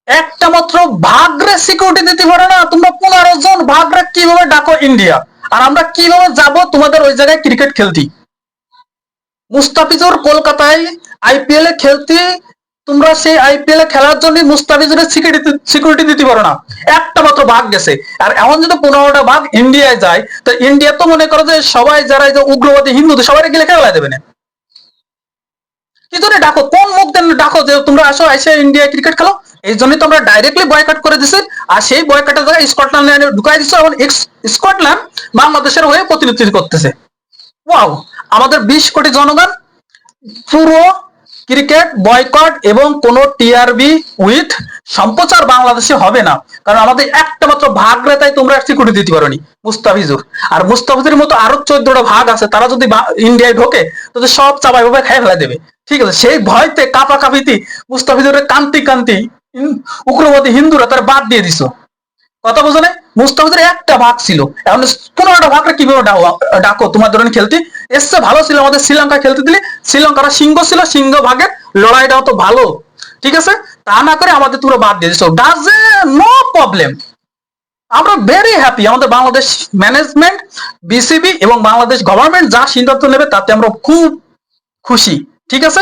একটা মাত্র ভাগরে সিকিউরিটি দিতে পারে না, তোমরা 15 জন ভাগরে কিভাবে ডাকো ইন্ডিয়া, আর আমরা কিভাবে যাব তোমাদের ওই জায়গায় ক্রিকেট খেলতে? মুস্তাফিজুর কলকাতায় আইপিএল এ খেলতে, তোমরা সেই আইপিএল এ খেলার জন্য মুস্তাফিজুরের সিকিউরিটি দিতে পারো না। একটা মাত্র ভাগ গেছে, আর এমন যদি 15টা ভাগ ইন্ডিয়ায় যায়, তো ইন্ডিয়া তো মনে করো যে সবাই যারা উগ্রবাদী হিন্দুদের সবাই গেলে খেলা দেবে না। কি জন্য ডাকো, কোন মুখ দেন ডাকো যে তোমরা আসো এসে ইন্ডিয়া ক্রিকেট খেলো? এই জন্যই তো আমরা ডাইরেক্টলি বয়কট করে দিছি। আর সেই বয়কটের জায়গায় স্কটল্যান্ড ঢুকাই দিচ্ছে, এবং স্কটল্যান্ড বাংলাদেশের হয়ে প্রতিনিধিত্ব করতেছে। ওয়াও! আমাদের 20 কোটি জনগণ পুরো ক্রিকেট বয়কট এবং কোন টিআরবি উইথ সম্প্রচার বাংলাদেশে হবে না, কারণ আমাদের একটা মাত্র ভাগ রেতাই তোমরা সিকিউরিটি দিতে পারোনি মুস্তাফিজুর। আর মুস্তাফিজুর মতো আরো 14টা ভাগ আছে, তারা যদি ইন্ডিয়ায় ঢোকে তো সব চাপাই ভাবে খাই ফেলা দেবে। ঠিক আছে, সেই ভয়তে কাপা কাপিতি মুস্তাফিজুরের কান্তি কান্তি উগ্রবাদী হিন্দুরা তার বাদ দিয়ে দিছো। কথা বোঝো না? মুস্তাফিজের একটা ভাগ ছিল, এখন 15টা ভাগটা কিভাবে ডাকো তোমার ধরেন খেলতে? এসছে ভালো ছিল আমাদের শ্রীলঙ্কা খেলতে দিলে, শ্রীলঙ্কার সিংহ ছিল, সিংহ ভাগের লড়াইটাও তো ভালো। ঠিক আছে, তা না করে আমাদের তোমরা বাদ দিয়ে দিছো, ডাজ নো প্রবলেম। আমরা ভেরি হ্যাপি, আমাদের বাংলাদেশ ম্যানেজমেন্ট, বিসিবি এবং বাংলাদেশ গভর্নমেন্ট যা সিদ্ধান্ত নেবে তাতে আমরা খুব খুশি। ঠিক আছে।